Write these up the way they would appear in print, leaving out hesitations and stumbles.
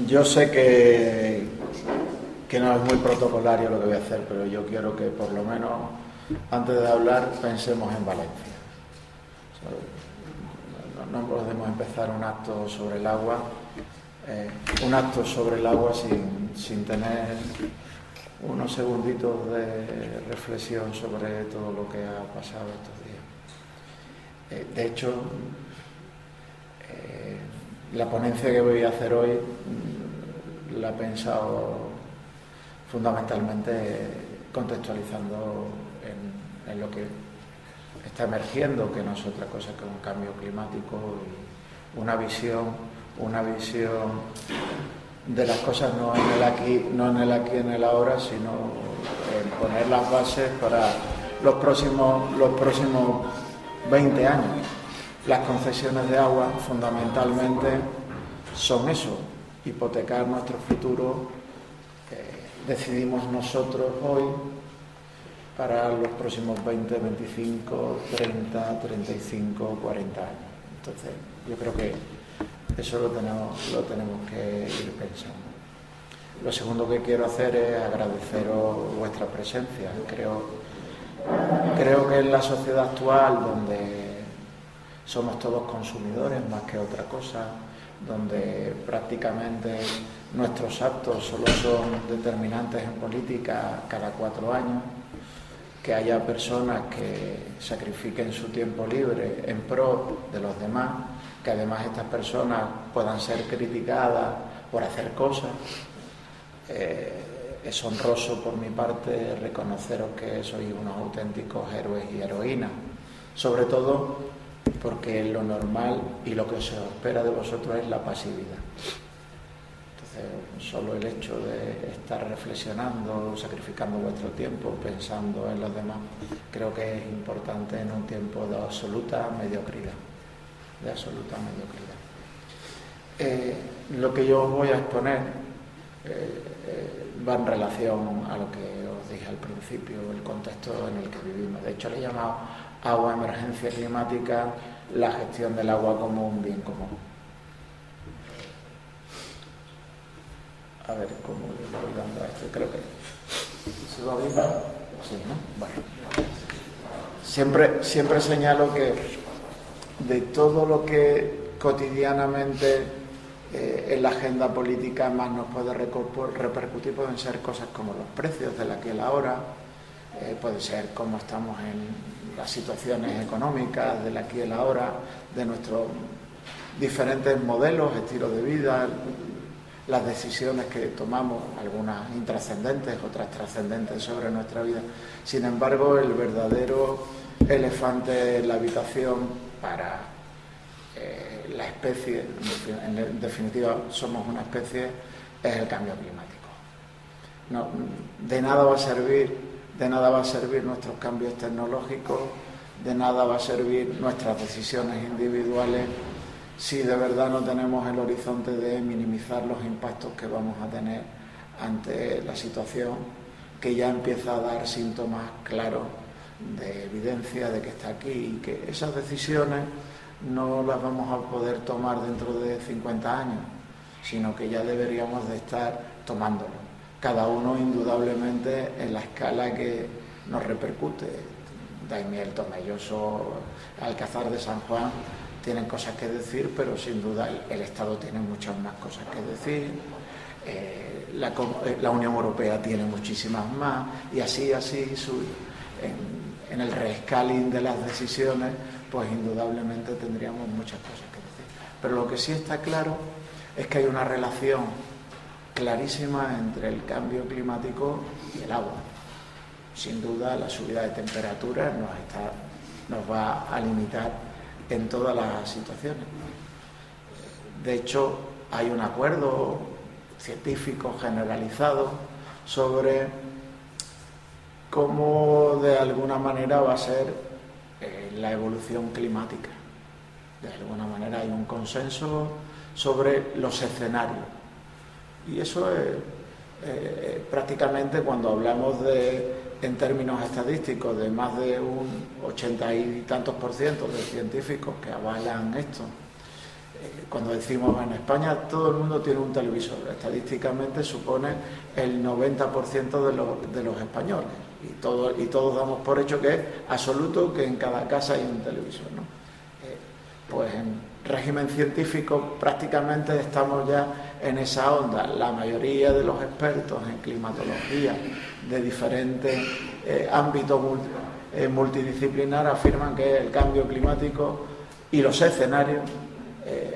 Yo sé que no es muy protocolario lo que voy a hacer, pero yo quiero que por lo menos antes de hablar pensemos en Valencia. No podemos empezar un acto sobre el agua, sin tener unos segunditos de reflexión sobre todo lo que ha pasado estos días. De hecho, la ponencia que voy a hacer hoy la he pensado fundamentalmente contextualizando en lo que está emergiendo, que no es otra cosa que un cambio climático y una visión de las cosas no en el aquí, en el ahora, sino en poner las bases para los próximos 20 años. Las concesiones de agua fundamentalmente son eso, hipotecar nuestro futuro. Decidimos nosotros hoy para los próximos 20, 25, 30, 35, 40 años. Entonces, yo creo que eso lo tenemos que ir pensando. Lo segundo que quiero hacer es agradeceros vuestra presencia. Creo que en la sociedad actual, donde somos todos consumidores más que otra cosa, donde prácticamente nuestros actos solo son determinantes en política cada 4 años, que haya personas que sacrifiquen su tiempo libre en pro de los demás, que además estas personas puedan ser criticadas por hacer cosas. Es honroso por mi parte reconoceros que sois unos auténticos héroes y heroínas, sobre todo porque lo normal y lo que se espera de vosotros es la pasividad. Entonces, solo el hecho de estar reflexionando, sacrificando vuestro tiempo, pensando en los demás, creo que es importante en un tiempo de absoluta mediocridad. Lo que yo os voy a exponer va en relación a lo que os dije al principio, el contexto en el que vivimos. De hecho, le he llamado agua, emergencia climática, la gestión del agua como un bien común. A ver cómo le voy dando a esto. Creo que se va bien. Sí, ¿no? Bueno. Siempre señalo que de todo lo que cotidianamente en la agenda política más nos puede repercutir, pueden ser cosas como los precios del aquí y el ahora, puede ser cómo estamos en las situaciones económicas del aquí y el ahora, de nuestros diferentes modelos, estilos de vida, las decisiones que tomamos, algunas intrascendentes, otras trascendentes sobre nuestra vida. Sin embargo, el verdadero elefante en la habitación para la especie, en definitiva somos una especie, es el cambio climático. No, de nada va a servir nuestros cambios tecnológicos, de nada va a servir nuestras decisiones individuales si de verdad no tenemos el horizonte de minimizar los impactos que vamos a tener ante la situación que ya empieza a dar síntomas claros de evidencia de que está aquí, y que esas decisiones no las vamos a poder tomar dentro de 50 años, sino que ya deberíamos de estar tomándolo, cada uno indudablemente en la escala que nos repercute. Daimiel, Tomelloso, Alcázar de San Juan tienen cosas que decir, pero sin duda el Estado tiene muchas más cosas que decir, la Unión Europea tiene muchísimas más, y así en el rescaling de las decisiones, pues indudablemente tendríamos muchas cosas que decir. Pero lo que sí está claro es que hay una relación clarísima entre el cambio climático y el agua. Sin duda, la subida de temperatura nos va a limitar en todas las situaciones. De hecho, hay un acuerdo científico generalizado sobre cómo de alguna manera va a ser la evolución climática. De alguna manera hay un consenso sobre los escenarios. Y eso es prácticamente, cuando hablamos en términos estadísticos, de más de un 80 y tantos % de científicos que avalan esto, Cuando decimos en España, todo el mundo tiene un televisor. Estadísticamente supone el 90% de los españoles. Y todos damos por hecho que es absoluto que en cada casa hay un televisor, ¿no? Pues en régimen científico prácticamente estamos ya en esa onda. La mayoría de los expertos en climatología de diferentes ámbitos multidisciplinares afirman que el cambio climático y los escenarios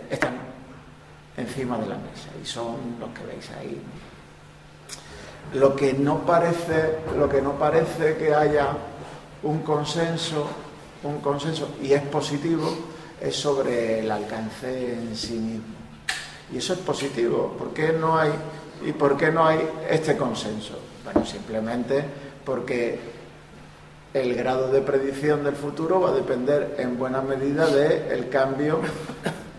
están encima de la mesa y son los que veis ahí. Lo que no parece que haya un consenso y es positivo es sobre el alcance en sí mismo. Y eso es positivo. ¿Por qué no hay este consenso? Bueno, simplemente porque el grado de predicción del futuro va a depender en buena medida del cambio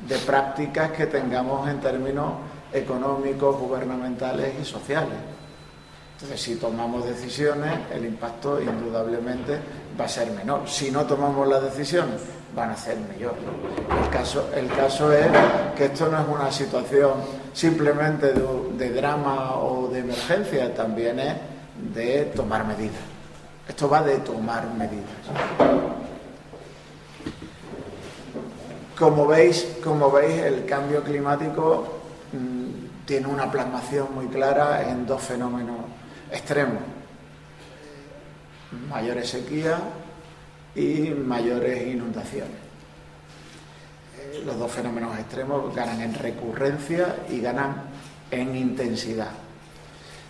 de prácticas que tengamos en términos económicos, gubernamentales y sociales. Entonces, si tomamos decisiones, el impacto indudablemente va a ser menor. Si no tomamos las decisiones, van a ser mayor. El caso es que esto no es una situación simplemente de drama o de emergencia, también es de tomar medidas. Esto va de tomar medidas. Como veis, el cambio climático tiene una plasmación muy clara en dos fenómenos extremos: mayores sequías y mayores inundaciones. Los dos fenómenos extremos ganan en recurrencia y ganan en intensidad.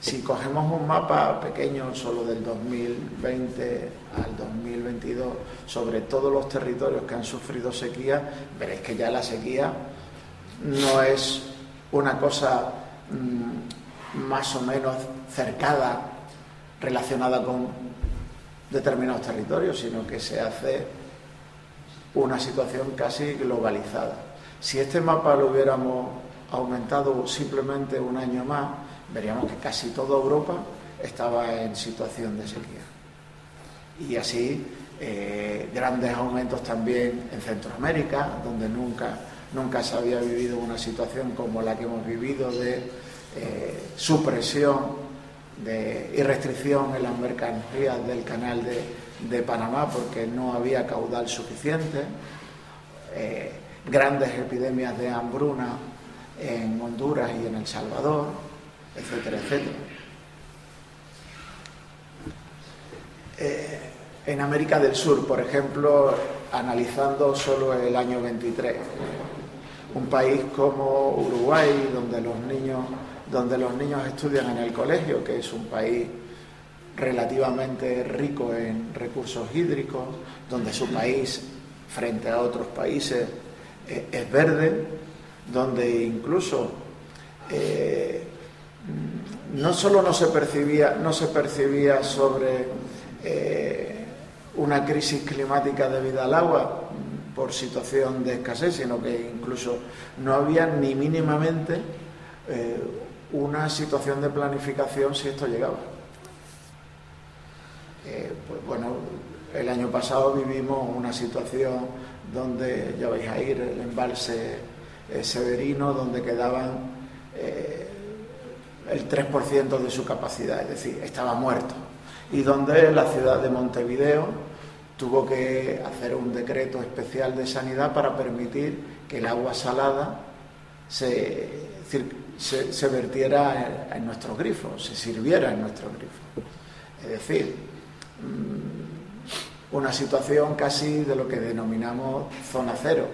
Si cogemos un mapa pequeño, solo del 2020 al 2022, sobre todos los territorios que han sufrido sequía, veréis que ya la sequía no es una cosa más o menos cercada, relacionada con determinados territorios, sino que se hace una situación casi globalizada. Si este mapa lo hubiéramos aumentado simplemente un año más, veríamos que casi toda Europa estaba en situación de sequía. Y así grandes aumentos también en Centroamérica, donde nunca se había vivido una situación como la que hemos vivido de supresión y restricción en las mercancías del canal de Panamá porque no había caudal suficiente, grandes epidemias de hambruna en Honduras y en El Salvador, etcétera, etcétera. En América del Sur, por ejemplo, analizando solo el año 23, un país como Uruguay, donde los niños estudian en el colegio, que es un país relativamente rico en recursos hídricos, donde su país, frente a otros países, es verde, donde incluso no solo no se percibía sobre una crisis climática debida al agua por situación de escasez, sino que incluso no había ni mínimamente una situación de planificación si esto llegaba. Pues bueno, el año pasado vivimos una situación donde, ya vais a ir, el embalse Severino, donde quedaban el 3% de su capacidad, es decir, estaba muerto, y donde la ciudad de Montevideo tuvo que hacer un decreto especial de sanidad para permitir que el agua salada se vertiera en nuestros grifos, se sirviera en nuestros grifos. Es decir, una situación casi de lo que denominamos zona cero,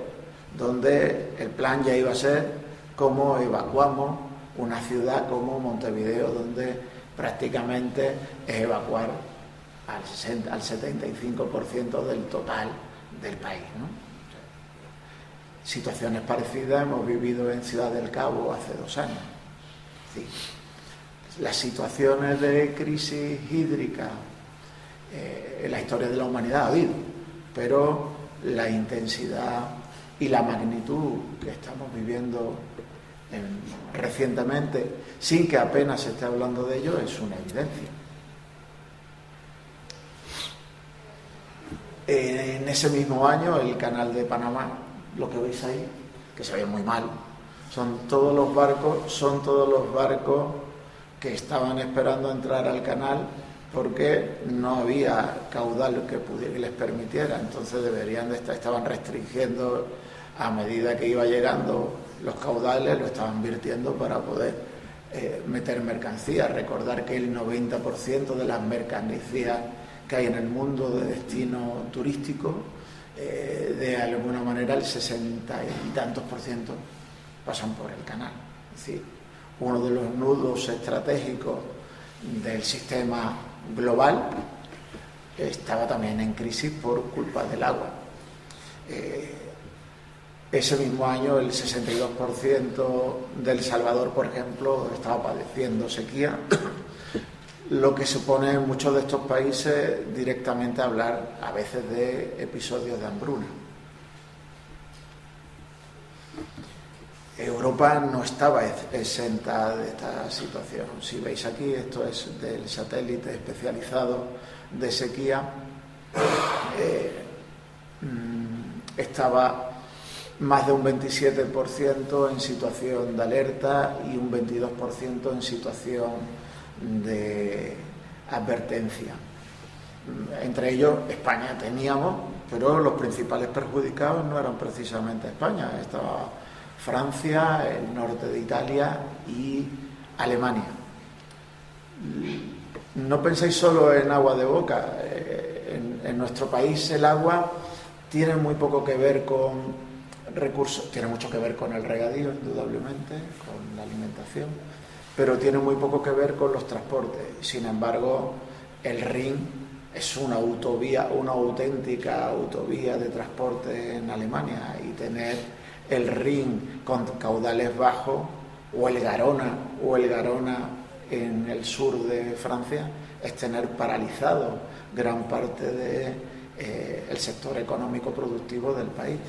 donde el plan ya iba a ser cómo evacuamos una ciudad como Montevideo, donde prácticamente es evacuar al 75% del total del país, ¿no? Situaciones parecidas hemos vivido en Ciudad del Cabo hace 2 años. Sí. Las situaciones de crisis hídrica en la historia de la humanidad ha habido, pero la intensidad y la magnitud que estamos viviendo recientemente, sin que apenas se esté hablando de ello, es una evidencia. En ese mismo año, el canal de Panamá, lo que veis ahí, que se ve muy mal. Son todos los barcos que estaban esperando entrar al canal porque no había caudal que les permitiera. Entonces estaban restringiendo a medida que iba llegando los caudales, lo estaban virtiendo para poder meter mercancías. Recordar que el 90% de las mercancías que hay en el mundo de destino turístico, de alguna manera el 60 y tantos por ciento pasan por el canal. Es decir, uno de los nudos estratégicos del sistema global estaba también en crisis por culpa del agua. Ese mismo año el 62% de El Salvador, por ejemplo, estaba padeciendo sequía, lo que supone en muchos de estos países directamente hablar a veces de episodios de hambruna. Europa no estaba exenta de esta situación. Si veis aquí, esto es del satélite especializado de sequía, estaba más de un 27% en situación de alerta y un 22% en situación de advertencia. Entre ellos España teníamos, pero los principales perjudicados no eran precisamente España, estaba Francia, el norte de Italia y Alemania. No penséis solo en agua de boca. En nuestro país el agua tiene muy poco que ver con recursos, tiene mucho que ver con el regadío, indudablemente, con la alimentación, pero tiene muy poco que ver con los transportes. Sin embargo, el Rin es una autovía, una auténtica autovía de transporte en Alemania, y tener el Rin con caudales bajos, o el Garona en el sur de Francia, es tener paralizado gran parte del sector económico productivo del país.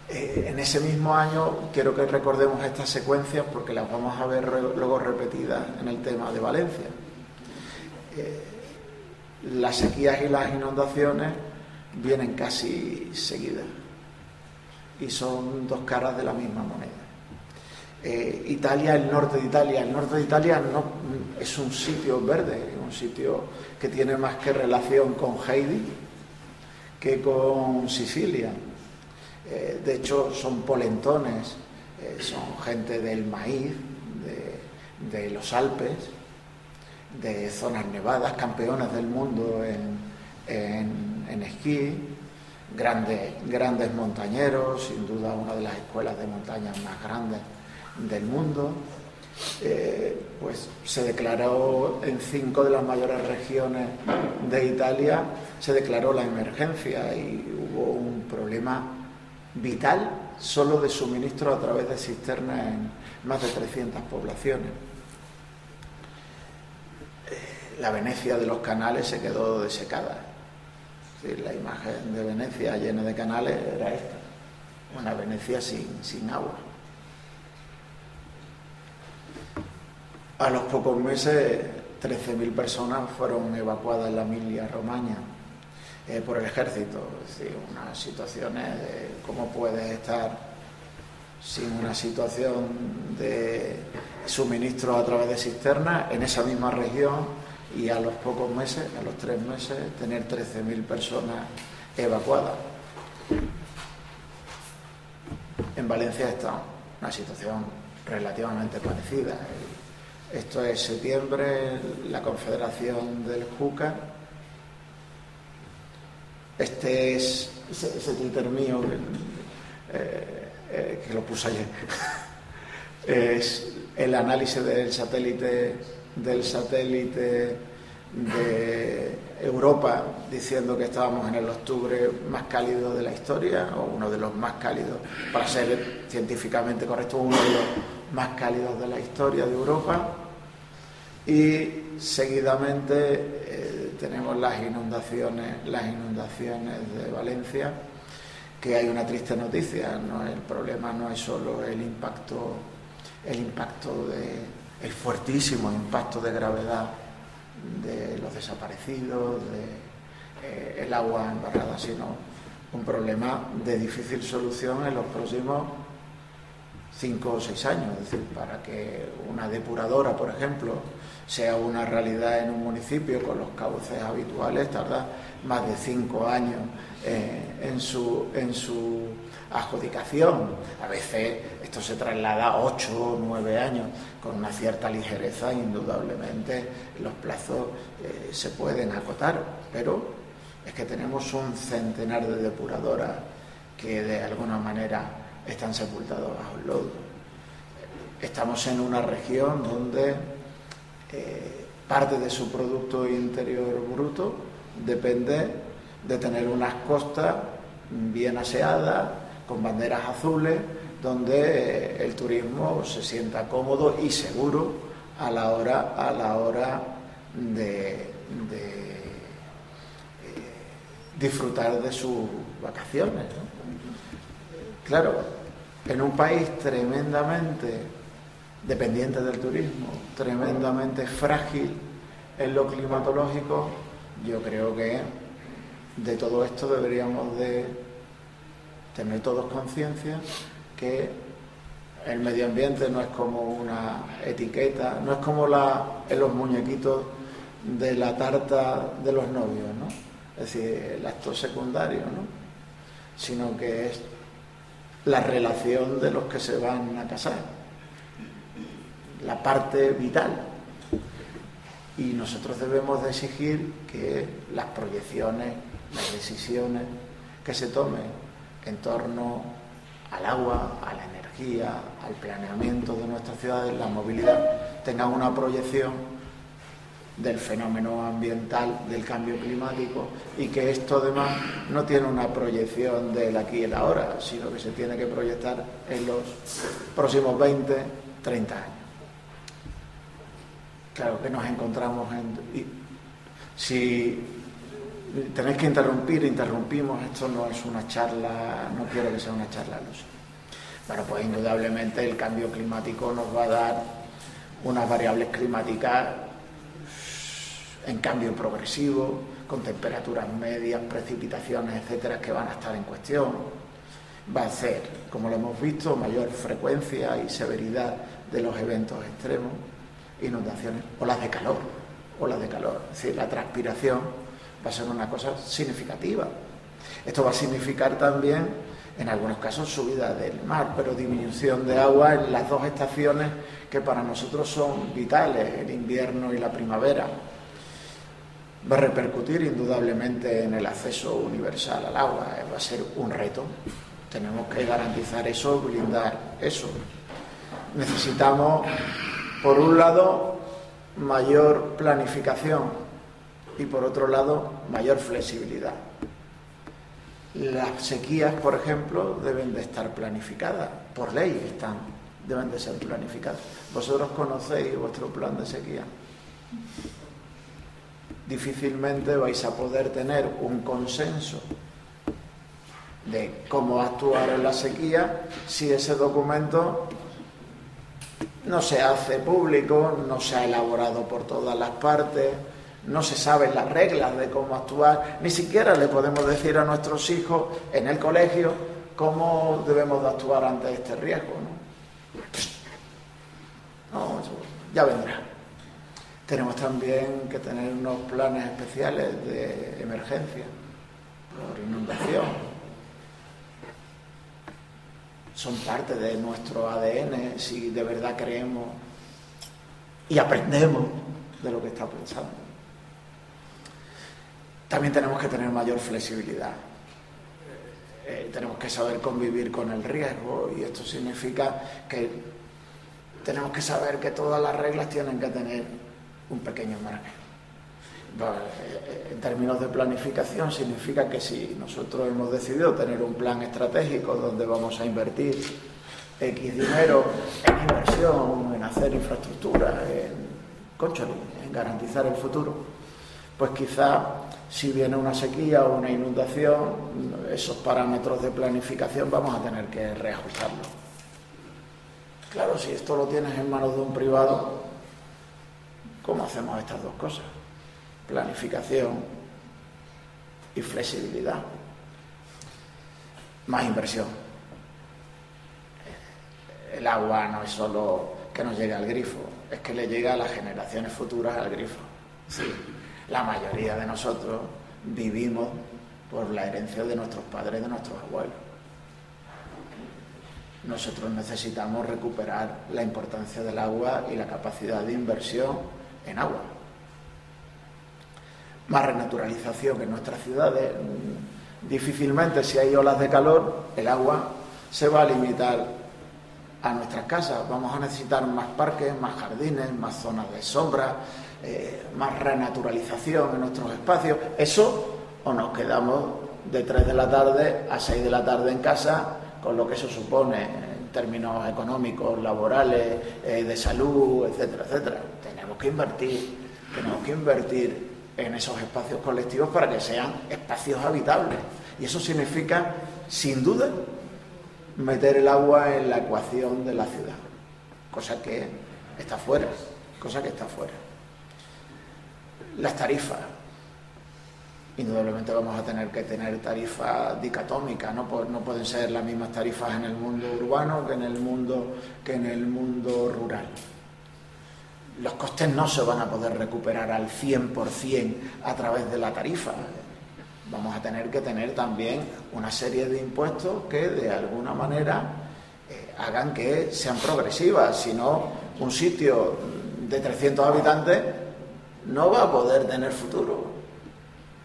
En ese mismo año quiero que recordemos estas secuencias porque las vamos a ver luego repetidas en el tema de Valencia. Las sequías y las inundaciones vienen casi seguidas y son dos caras de la misma moneda. Italia, el norte de Italia no es un sitio verde, es un sitio que tiene más que relación con Heidi que con Sicilia. De hecho, son polentones, son gente del maíz, de los Alpes, de zonas nevadas, campeones del mundo en esquí, grandes montañeros, sin duda una de las escuelas de montaña más grandes del mundo. Pues se declaró en 5 de las mayores regiones de Italia, se declaró la emergencia y hubo un problema vital solo de suministro a través de cisternas en más de 300 poblaciones. La Venecia de los canales se quedó desecada. Sí, la imagen de Venecia llena de canales era esta, una Venecia sin agua. A los pocos meses 13.000 personas fueron evacuadas en la Emilia-Romagna por el ejército. Es decir, unas situaciones de cómo puedes estar sin una situación de suministro a través de cisternas en esa misma región y a los pocos meses, a los 3 meses, tener 13.000 personas evacuadas. En Valencia está una situación relativamente parecida. Esto es septiembre, la Confederación del Júcar. Este es ese Twitter mío que lo puse ayer. Es el análisis del satélite de Europa, diciendo que estábamos en el octubre más cálido de la historia, o uno de los más cálidos, para ser científicamente correcto, uno de los más cálidos de la historia de Europa. Y seguidamente tenemos las inundaciones de Valencia, que hay una triste noticia. El problema no es solo el impacto el fuertísimo impacto de gravedad de los desaparecidos, el agua embarrada, sino un problema de difícil solución en los próximos 5 o 6 años. Es decir, para que una depuradora, por ejemplo, sea una realidad en un municipio con los cauces habituales, tarda más de 5 años en su adjudicación. A veces esto se traslada a 8 o 9 años. Con una cierta ligereza, indudablemente, los plazos se pueden acotar, pero es que tenemos un centenar de depuradoras que de alguna manera están sepultados bajo el lodo. Estamos en una región donde parte de su Producto Interior Bruto depende de tener unas costas bien aseadas, con banderas azules, donde el turismo se sienta cómodo y seguro a la hora de disfrutar de sus vacaciones, ¿no? Claro, en un país tremendamente dependiente del turismo, tremendamente frágil en lo climatológico, yo creo que de todo esto deberíamos de tener todos conciencia, que el medio ambiente no es como una etiqueta, no es como en los muñequitos de la tarta de los novios, ¿no? Es decir, el acto secundario, ¿no? Sino que es la relación de los que se van a casar, la parte vital. Y nosotros debemos de exigir que las proyecciones, las decisiones que se tomen en torno al agua, a la energía, al planeamiento de nuestras ciudades, la movilidad, tengan una proyección del fenómeno ambiental, del cambio climático, y que esto además no tiene una proyección del aquí y el ahora, sino que se tiene que proyectar en los próximos 20, 30 años. Claro que nos encontramos si tenéis que interrumpimos, esto no es una charla, no quiero que sea una charla al uso. Bueno, pues indudablemente el cambio climático nos va a dar unas variables climáticas en cambio progresivo, con temperaturas medias, precipitaciones, etcétera, que van a estar en cuestión. Va a ser, como lo hemos visto, mayor frecuencia y severidad de los eventos extremos, inundaciones, olas de calor. Es decir, la transpiración va a ser una cosa significativa. Esto va a significar también, en algunos casos, subida del mar, pero disminución de agua en las dos estaciones que para nosotros son vitales, el invierno y la primavera. Va a repercutir indudablemente en el acceso universal al agua, va a ser un reto. Tenemos que garantizar eso, blindar eso. Necesitamos, por un lado, mayor planificación y, por otro lado, mayor flexibilidad. Las sequías, por ejemplo, deben de estar planificadas, por ley deben de ser planificadas. ¿Vosotros conocéis vuestro plan de sequía? Difícilmente vais a poder tener un consenso de cómo actuar en la sequía si ese documento no se hace público, no se ha elaborado por todas las partes, no se saben las reglas de cómo actuar, ni siquiera le podemos decir a nuestros hijos en el colegio cómo debemos de actuar ante este riesgo, ¿no? Eso ya vendrá. Tenemos también que tener unos planes especiales de emergencia por inundación. Son parte de nuestro ADN si de verdad creemos y aprendemos de lo que está pensando. También tenemos que tener mayor flexibilidad. Tenemos que saber convivir con el riesgo, y esto significa que tenemos que saber que todas las reglas tienen que tener un pequeño margen. En términos de planificación significa que si nosotros hemos decidido tener un plan estratégico donde vamos a invertir X dinero en inversión, en hacer infraestructura, en garantizar el futuro, pues quizá si viene una sequía o una inundación, esos parámetros de planificación vamos a tener que reajustarlos. Claro, si esto lo tienes en manos de un privado, ¿cómo hacemos estas dos cosas? Planificación y flexibilidad. más inversión. El agua no es solo que nos llegue al grifo, es que le llega a las generaciones futuras al grifo. Sí, la mayoría de nosotros vivimos por la herencia de nuestros padres y de nuestros abuelos. Nosotros necesitamos recuperar la importancia del agua y la capacidad de inversión en agua. Más renaturalización en nuestras ciudades. Difícilmente, si hay olas de calor, el agua se va a limitar a nuestras casas. Vamos a necesitar más parques, más jardines, más zonas de sombra, más renaturalización en nuestros espacios. Eso, o nos quedamos de 3 de la tarde a 6 de la tarde en casa, con lo que eso supone en términos económicos, laborales, de salud, etcétera, etcétera. Tenemos que invertir en esos espacios colectivos para que sean espacios habitables. Y eso significa, sin duda, meter el agua en la ecuación de la ciudad, cosa que está fuera. Las tarifas. Indudablemente vamos a tener que tener tarifas dicotómicas, no pueden ser las mismas tarifas en el mundo urbano que en el mundo rural. Los costes no se van a poder recuperar al 100% a través de la tarifa. Vamos a tener que tener también una serie de impuestos que de alguna manera hagan que sean progresivas. Si no, un sitio de 300 habitantes no va a poder tener futuro.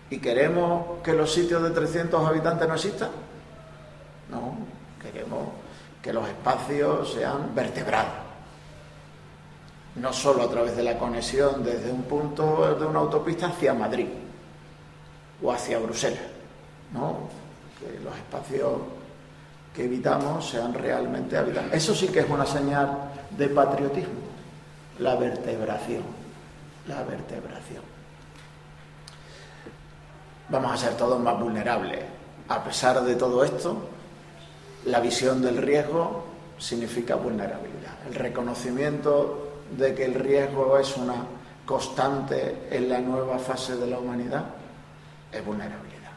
¿Y queremos que los sitios de 300 habitantes no existan? No, queremos que los espacios sean vertebrados. No solo a través de la conexión desde un punto de una autopista hacia Madrid o hacia Bruselas, ¿no? Que los espacios que evitamos sean realmente habitables. Eso sí que es una señal de patriotismo, la vertebración. Vamos a ser todos más vulnerables. A pesar de todo esto, la visión del riesgo significa vulnerabilidad. El reconocimiento de que el riesgo es una constante en la nueva fase de la humanidad es vulnerabilidad.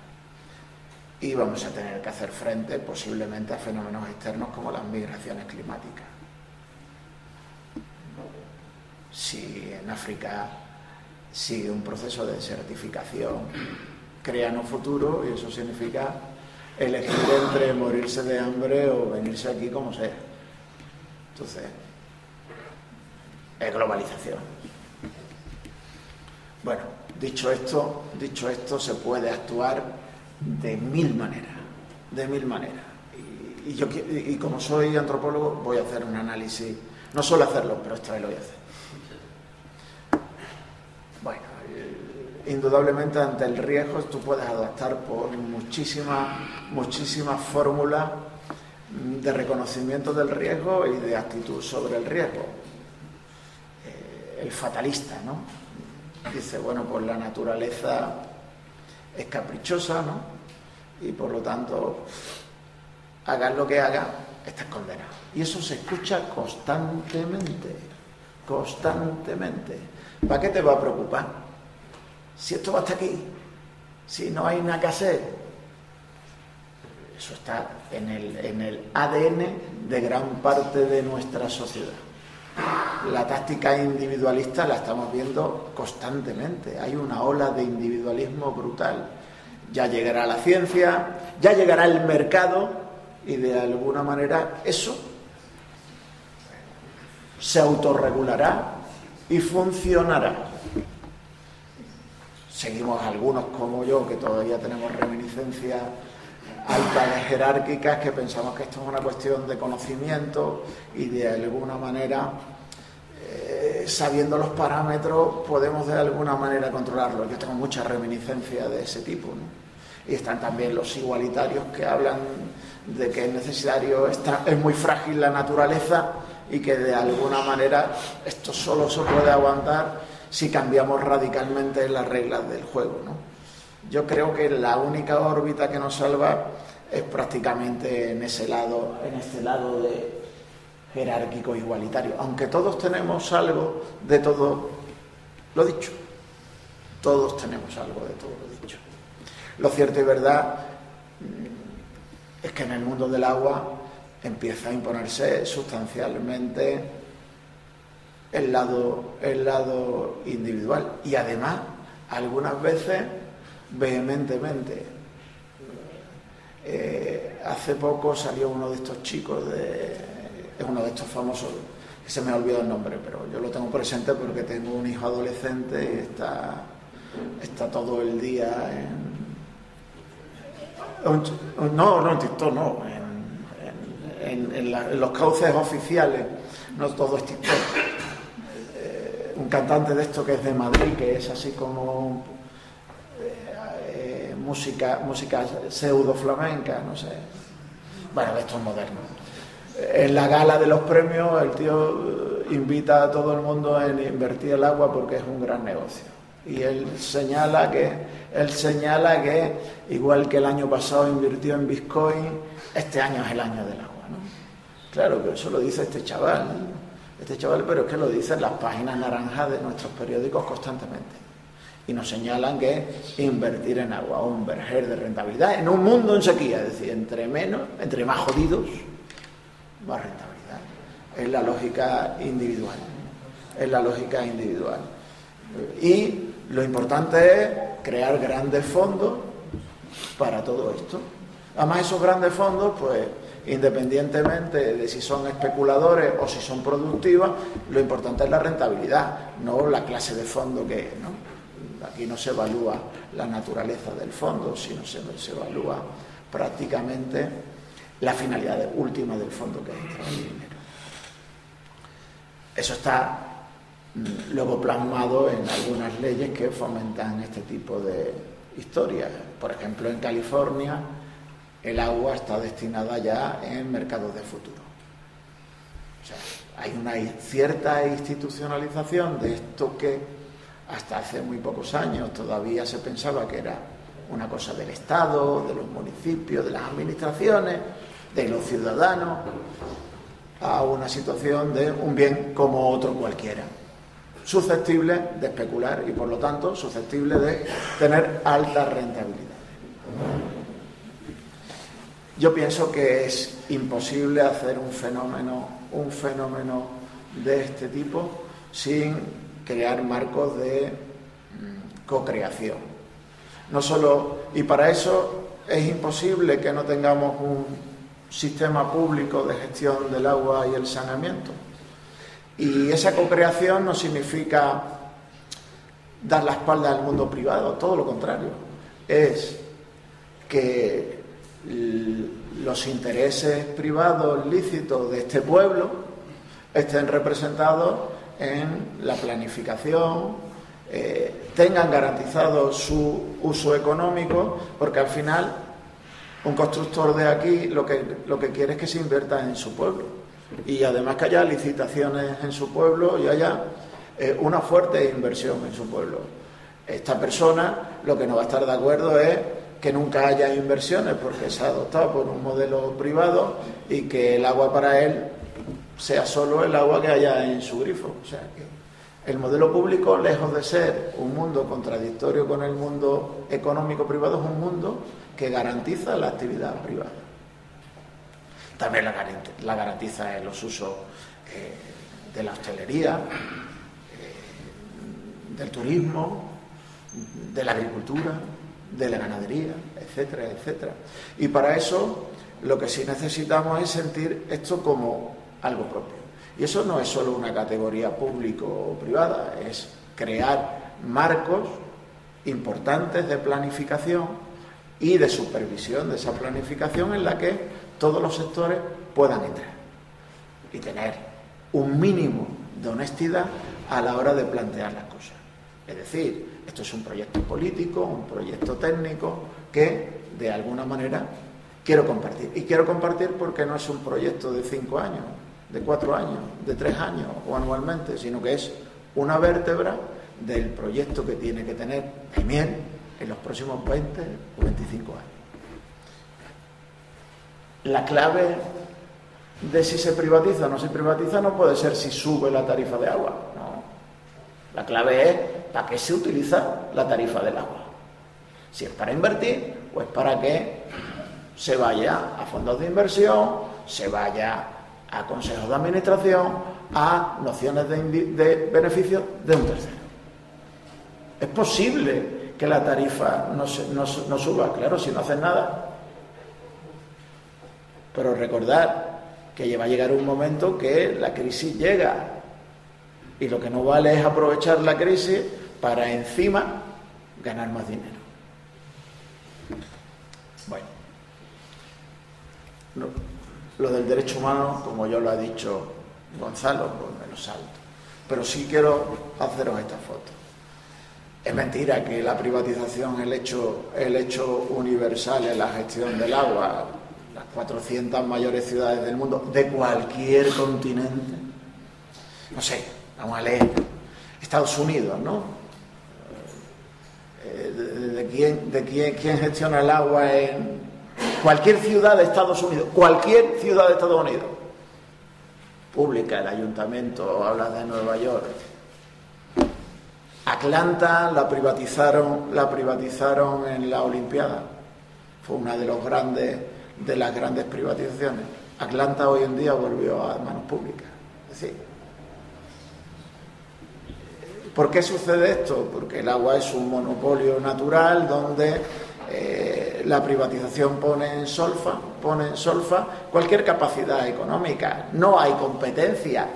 Y vamos a tener que hacer frente posiblemente a fenómenos externos como las migraciones climáticas. Si en África sigue un proceso de desertificación, crean un futuro, y eso significa elegir entre morirse de hambre o venirse aquí como sea. Entonces, es globalización. Bueno, dicho esto, se puede actuar de mil maneras. Y como soy antropólogo, voy a hacer un análisis. No suelo hacerlo, pero esta vez lo voy a hacer. Bueno, indudablemente ante el riesgo tú puedes adaptar por muchísimas fórmulas de reconocimiento del riesgo y de actitud sobre el riesgo. El fatalista, ¿no? Dice, bueno, pues la naturaleza es caprichosa, ¿no? Y por lo tanto, hagas lo que hagas, estás condenado. Y eso se escucha constantemente. ¿Para qué te va a preocupar? Si esto va hasta aquí, si no hay nada que hacer. Eso está en el ADN de gran parte de nuestra sociedad. La táctica individualista la estamos viendo constantemente. Hay una ola de individualismo brutal. Ya llegará la ciencia, ya llegará el mercado y de alguna manera eso se autorregulará y funcionará. Seguimos algunos como yo que todavía tenemos reminiscencias altas jerárquicas que pensamos que esto es una cuestión de conocimiento y de alguna manera sabiendo los parámetros podemos de alguna manera controlarlo. Yo tengo mucha reminiscencia de ese tipo, ¿no? Y están también los igualitarios que hablan de que es necesario, es muy frágil la naturaleza y que de alguna manera esto solo se puede aguantar si cambiamos radicalmente las reglas del juego, ¿no? Yo creo que la única órbita que nos salva es prácticamente en este lado de jerárquico igualitario, aunque todos tenemos algo de todo lo dicho. Todos tenemos algo de todo lo dicho. Lo cierto y verdad es que en el mundo del agua empieza a imponerse sustancialmente el lado individual, y además algunas veces vehementemente. Hace poco salió uno de estos chicos, es uno de estos famosos, que se me ha olvidado el nombre, pero yo lo tengo presente porque tengo un hijo adolescente y está todo el día en TikTok, no, en los cauces oficiales, no todo es TikTok. Un cantante de esto que es de Madrid, que es así como música pseudo flamenca, no sé, bueno, esto es moderno. En la gala de los premios el tío invita a todo el mundo a invertir el agua porque es un gran negocio, y él señala que igual que el año pasado invirtió en Bitcoin, este año es el año del agua, ¿no? Claro que eso lo dice este chaval, pero es que lo dicen las páginas naranjas de nuestros periódicos constantemente, y nos señalan que invertir en agua, un verger de rentabilidad en un mundo en sequía, es decir, entre más jodidos, más rentabilidad. Es la lógica individual. Y lo importante es crear grandes fondos para todo esto. Además, esos grandes fondos, pues, independientemente de si son especuladores o si son productivas, lo importante es la rentabilidad, no la clase de fondo que es, ¿no? Aquí no se evalúa la naturaleza del fondo, sino se evalúa prácticamente la finalidad última del fondo, que es extraer dinero. Eso está luego plasmado en algunas leyes que fomentan este tipo de historias. Por ejemplo, en California el agua está destinada ya en mercados de futuro. O sea, hay una cierta institucionalización de esto que hasta hace muy pocos años todavía se pensaba que era una cosa del Estado, de los municipios, de las administraciones, de los ciudadanos, a una situación de un bien como otro cualquiera, susceptible de especular y por lo tanto susceptible de tener alta rentabilidad. Yo pienso que es imposible hacer un fenómeno de este tipo sin crear marcos de co-creación. No solo, y para eso es imposible que no tengamos un sistema público de gestión del agua y el saneamiento. Y esa co-creación no significa dar la espalda al mundo privado, todo lo contrario. Es que los intereses privados lícitos de este pueblo estén representados en la planificación, tengan garantizado su uso económico, porque al final un constructor de aquí lo que quiere es que se invierta en su pueblo y además que haya licitaciones en su pueblo y haya una fuerte inversión en su pueblo. Esta persona lo que no va a estar de acuerdo es que nunca haya inversiones porque se ha adoptado por un modelo privado y que el agua para él sea solo el agua que haya en su grifo. O sea que el modelo público, lejos de ser un mundo contradictorio con el mundo económico privado, es un mundo que garantiza la actividad privada. También la garantiza en los usos de la hostelería, del turismo, de la agricultura, de la ganadería, etcétera, etcétera. Y para eso lo que sí necesitamos es sentir esto como algo propio. Y eso no es solo una categoría público o privada, es crear marcos importantes de planificación y de supervisión de esa planificación en la que todos los sectores puedan entrar y tener un mínimo de honestidad a la hora de plantear las cosas. Es decir, esto es un proyecto político, un proyecto técnico que de alguna manera quiero compartir. Y quiero compartir porque no es un proyecto de 5 años, de 4 años, de 3 años o anualmente, sino que es una vértebra del proyecto que tiene que tener Daimiel en los próximos 20 o 25 años. La clave de si se privatiza o no se privatiza no puede ser si sube la tarifa de agua, no. La clave es para qué se utiliza la tarifa del agua. Si es para invertir o es para que se vaya a fondos de inversión, se vaya a consejos de administración, a nociones de beneficio de un tercero. Es posible que la tarifa no suba, claro, si no hacen nada. Pero recordar que va a llegar un momento que la crisis llega y lo que no vale es aprovechar la crisis para encima ganar más dinero. Bueno, lo del derecho humano, como yo lo ha dicho Gonzalo, pues me lo salto. Pero sí quiero haceros esta foto. Es mentira que la privatización, el hecho universal en la gestión del agua, las 400 mayores ciudades del mundo, de cualquier continente, no sé, vamos a leer, Estados Unidos, ¿no? ¿Quién gestiona el agua en cualquier ciudad de Estados Unidos? Cualquier ciudad de Estados Unidos. Pública, el ayuntamiento, habla de Nueva York. Atlanta la privatizaron en la Olimpiada. Fue una de las grandes privatizaciones. Atlanta hoy en día volvió a manos públicas. Es decir, ¿por qué sucede esto? Porque el agua es un monopolio natural donde la privatización pone en solfa cualquier capacidad económica. No hay competencia.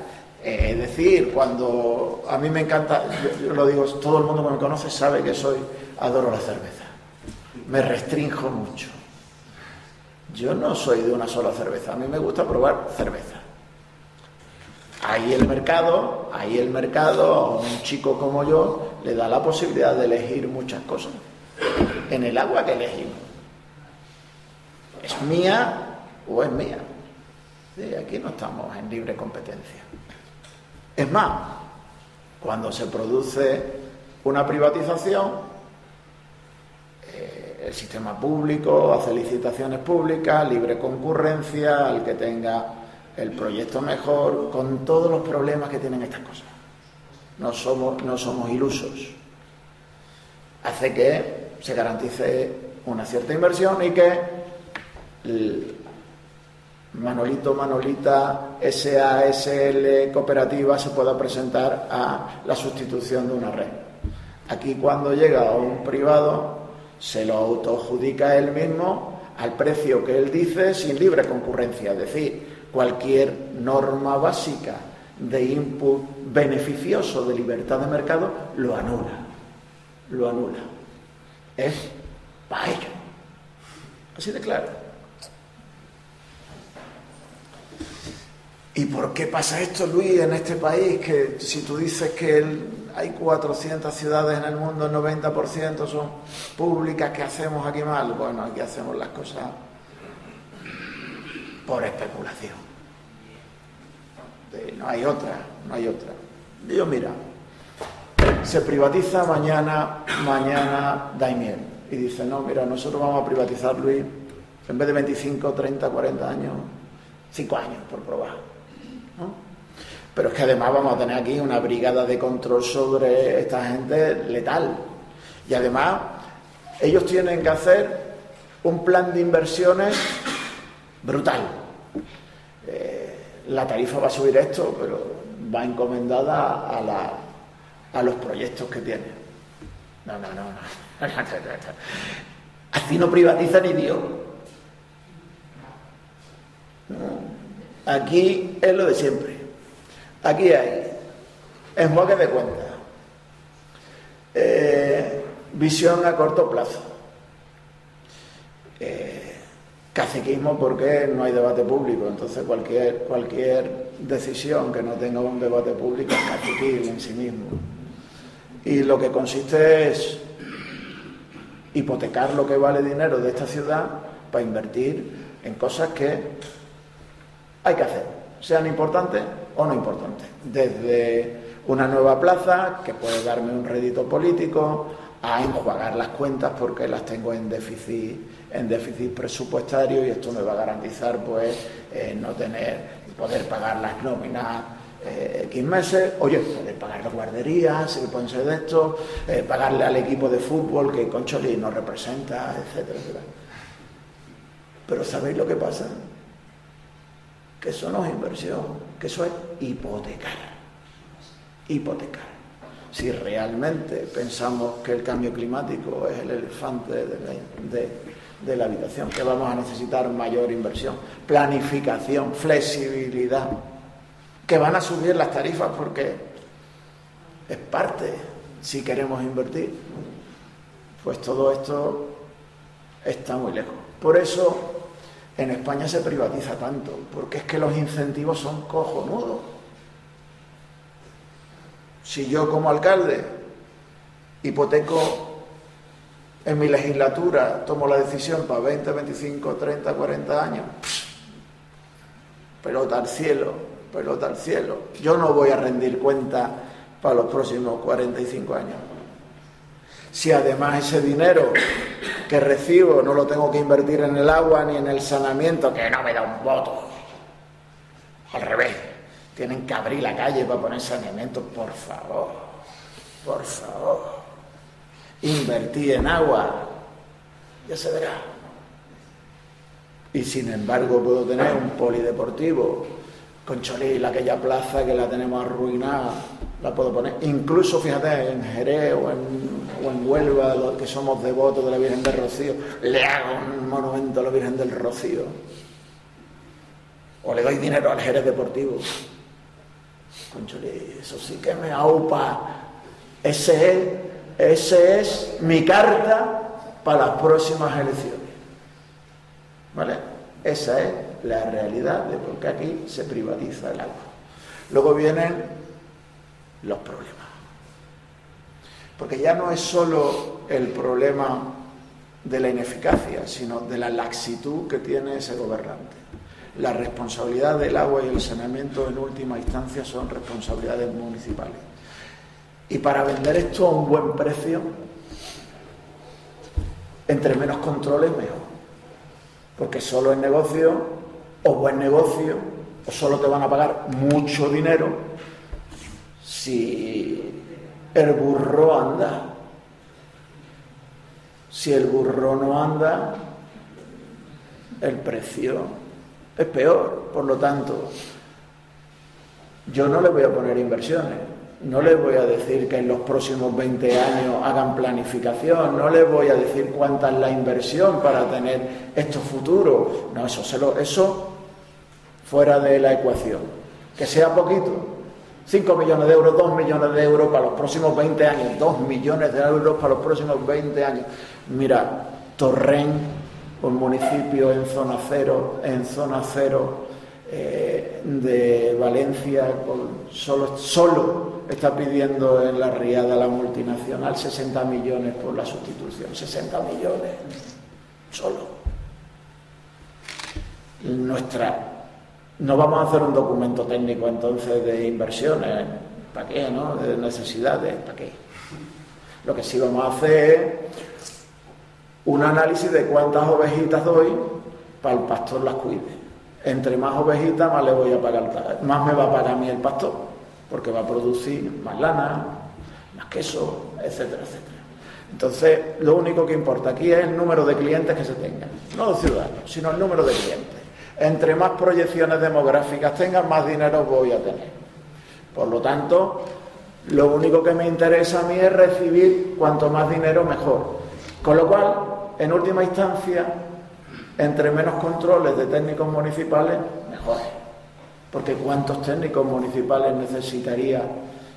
Es decir, cuando a mí me encanta, yo lo digo, todo el mundo que me conoce sabe que adoro la cerveza. Me restrinjo mucho. Yo no soy de una sola cerveza, a mí me gusta probar cerveza. Ahí el mercado, a un chico como yo, le da la posibilidad de elegir muchas cosas. En el agua que elegimos, ¿es mía o es mía? Sí, aquí no estamos en libre competencia. Es más, cuando se produce una privatización, el sistema público hace licitaciones públicas, libre concurrencia, al que tenga el proyecto mejor, con todos los problemas que tienen estas cosas. No somos ilusos. Hace que se garantice una cierta inversión y que Manolita, SASL, cooperativa, se pueda presentar a la sustitución de una red. Aquí, cuando llega a un privado, se lo autoadjudica él mismo al precio que él dice, sin libre concurrencia. Es decir, cualquier norma básica de input beneficioso de libertad de mercado lo anula. Es para ello. Así de claro. ¿Y por qué pasa esto, Luis, en este país? Que si tú dices que hay 400 ciudades en el mundo, el 90% son públicas, ¿qué hacemos aquí mal? Bueno, aquí hacemos las cosas por especulación. No hay otra. Digo, mira, se privatiza mañana Daimiel. Y dice, no, mira, nosotros vamos a privatizar, Luis, en vez de 25, 30, 40 años, 5 años, por probar. ¿No? Pero es que además vamos a tener aquí una brigada de control sobre esta gente letal. Y además, ellos tienen que hacer un plan de inversiones brutal. La tarifa va a subir esto, pero va encomendada a los proyectos que tienen. No. Así no privatiza ni Dios. Aquí es lo de siempre. Aquí hay enfoque de cuenta, visión a corto plazo, caciquismo, porque no hay debate público. Entonces cualquier decisión que no tenga un debate público es caciquil en sí mismo. Y lo que consiste es hipotecar lo que vale dinero de esta ciudad para invertir en cosas que hay que hacer, sean importantes o no importantes. Desde una nueva plaza, que puede darme un rédito político, a enjuagar las cuentas porque las tengo en déficit presupuestario, y esto me va a garantizar poder pagar las nóminas 15 meses, poder pagar las guarderías, que pueden ser de esto, pagarle al equipo de fútbol que Concholi nos representa, etcétera. Pero ¿sabéis lo que pasa? Que eso no es inversión, que eso es hipotecar. Hipotecar. Si realmente pensamos que el cambio climático es el elefante de la habitación, que vamos a necesitar mayor inversión, planificación, flexibilidad, que van a subir las tarifas porque es parte, si queremos invertir, pues todo esto está muy lejos. Por eso en España se privatiza tanto, porque es que los incentivos son cojonudos. Si yo como alcalde hipoteco en mi legislatura, tomo la decisión para 20, 25, 30, 40 años, pelota al cielo, pelota al cielo. Yo no voy a rendir cuenta para los próximos 45 años. Si además ese dinero que recibo no lo tengo que invertir en el agua ni en el saneamiento, que no me da un voto. Al revés, tienen que abrir la calle para poner saneamiento, por favor, por favor. Invertí en agua, ya se verá. Y sin embargo puedo tener un polideportivo con Cholil, aquella plaza que la tenemos arruinada, la puedo poner. Incluso, fíjate, en Jerez o en Huelva, los que somos devotos de la Virgen del Rocío, le hago un monumento a la Virgen del Rocío. O le doy dinero al Jerez Deportivo. Con Cholil, eso sí que me aupa. Ese es mi carta para las próximas elecciones. ¿Vale? Esa es la realidad de por qué aquí se privatiza el agua. Luego vienen los problemas. Porque ya no es solo el problema de la ineficacia, sino de la laxitud que tiene ese gobernante. La responsabilidad del agua y el saneamiento en última instancia son responsabilidades municipales. Y para vender esto a un buen precio, entre menos controles mejor. Porque solo es negocio o buen negocio, o solo te van a pagar mucho dinero si el burro anda. Si el burro no anda, el precio es peor. Por lo tanto, yo no le voy a poner inversiones, no les voy a decir que en los próximos 20 años hagan planificación, no les voy a decir cuánta es la inversión para tener estos futuros. No, eso fuera de la ecuación. Que sea poquito, 5 millones de euros, 2 millones de euros para los próximos 20 años, 2 millones de euros para los próximos 20 años. Mira, Torrent, un municipio en zona cero de Valencia, solo está pidiendo en la riada la multinacional 60 millones por la sustitución. 60 millones solo. No vamos a hacer un documento técnico entonces de inversiones, ¿para qué? ¿No? De necesidades, ¿para qué? Lo que sí vamos a hacer es un análisis de cuántas ovejitas doy para el pastor las cuide. Entre más ovejitas, más le voy a pagar, más me va a pagar a mí el pastor, porque va a producir más lana, más queso, etcétera, etcétera. Entonces, lo único que importa aquí es el número de clientes que se tengan, no los ciudadanos, sino el número de clientes. Entre más proyecciones demográficas tengan, más dinero voy a tener. Por lo tanto, lo único que me interesa a mí es recibir cuanto más dinero mejor. Con lo cual, en última instancia, entre menos controles de técnicos municipales, mejor. Porque ¿cuántos técnicos municipales necesitaría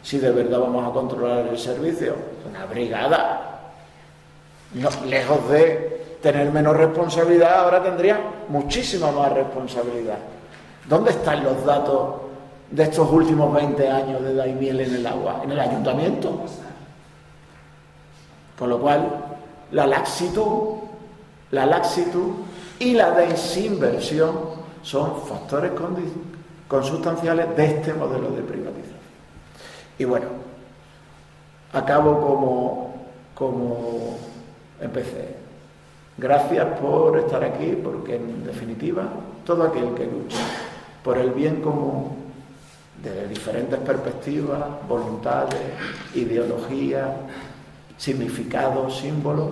si de verdad vamos a controlar el servicio? Una brigada. No, lejos de tener menos responsabilidad, ahora tendría muchísima más responsabilidad. ¿Dónde están los datos de estos últimos 20 años de Daimiel en el agua? ¿En el ayuntamiento? Con lo cual, la laxitud y la desinversión son factores consustanciales de este modelo de privatización. Y bueno, acabo como empecé. Gracias por estar aquí, porque en definitiva todo aquel que lucha por el bien común desde diferentes perspectivas, voluntades, ideologías, significados, símbolos,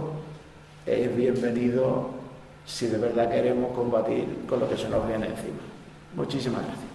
es bienvenido si de verdad queremos combatir con lo que se nos viene encima. Muchísimas gracias.